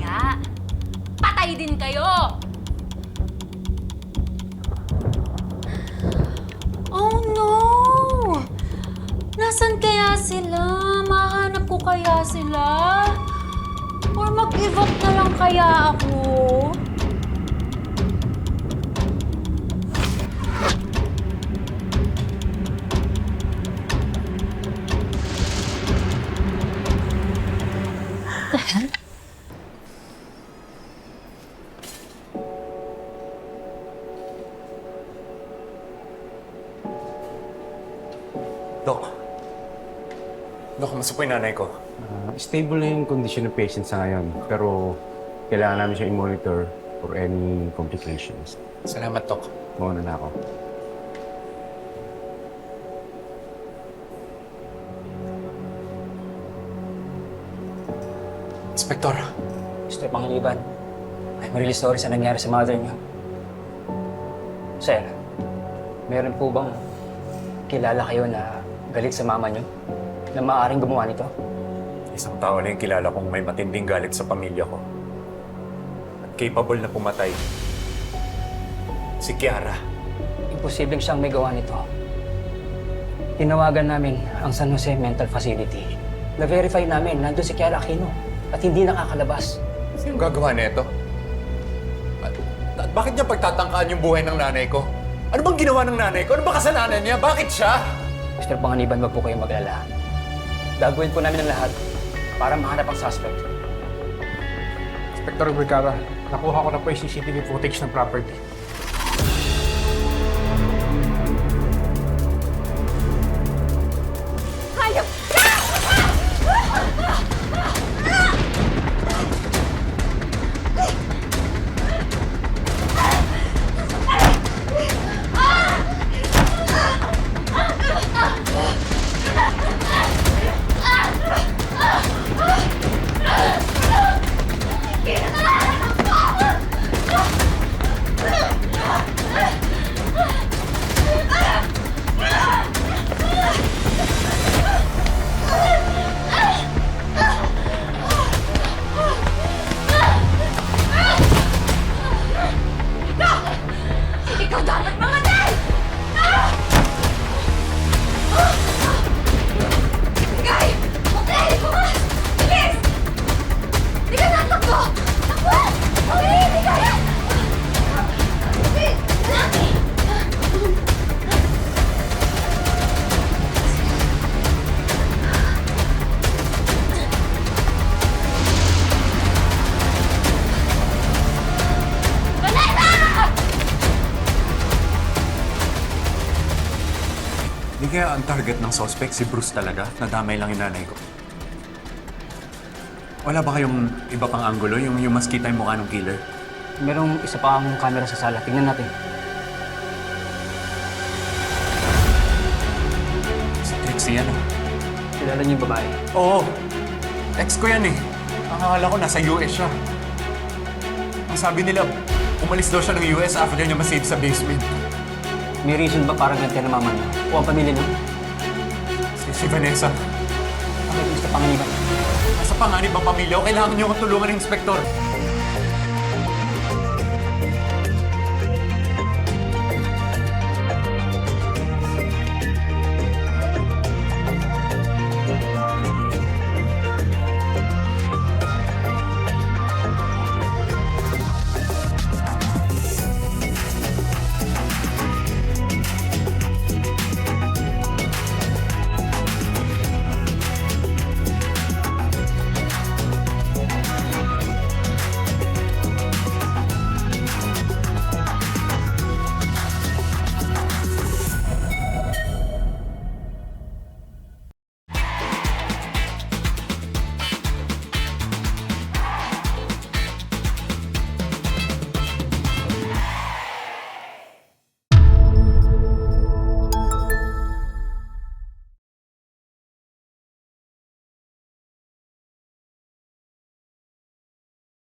mamaya, patay din kayo! Oh no! Nasaan kaya sila? Mahanap ko kaya sila? Or mag-give up na lang kaya ako? Dok. Dok, kamusta po yung nanay ko? Stable na yung condition ng patient sa ngayon, pero kailangan namin siya i-monitor for any complications. Salamat, Dok. Mauna na ako. Inspektor. Mr. Pangiliban, I'm really sorry sa nangyari sa mother niyo. Sir, meron po bang kilala kayo na galit sa mama niyo na maaaring gumawa nito? Isang tao na yung kilala kong may matinding galit sa pamilya ko. At capable na pumatay. Si Kiara. Imposibleng siyang may gawa nito. Tinawagan namin ang San Jose Mental Facility. Na-verify namin nandun si Kiara Aquino at hindi nakakalabas. Sino gagawa nito? At bakit niya pagtatangkaan yung buhay ng nanay ko? Ano bang ginawa ng nanay ko? Ano ba kasalanan niya? Bakit siya? Mr. Panganiban, wag po kayong maglala. Gagawin po namin ang lahat para mahanap ang suspect. Inspector Vergara, nakuha ko na po yung CCTV footage ng property. Hayop! Ikaw dapat mamatay! Guy! Okay! Bukas! Bilis! Hindi ka natakbo! Takbo! Okay! Hindi kaya! Okay! Laki! Vanessa! Hindi kaya ang target ng suspect si Bruce talaga? Nadamay lang yung nanay ko. Wala ba kayong iba pang anggulo? Yung mas kita yung mukha ng killer? Merong isa pa akong camera sa sala. Tingnan natin. Si Trixie yan, ah. Kilala niyo yung babae. Oo. Ex ko yan eh. Ang akala ko nasa US siya. Ang sabi nila, umalis daw siya ng US after niya masave sa basement. May reason ba para ganti na mama niyo? O ang pamilya niyo? Si Vanessa. Bakit Mr. Panganiban? Nasa panganib ang pamilya ko. Kailangan niyo akong tulungan ng inspektor.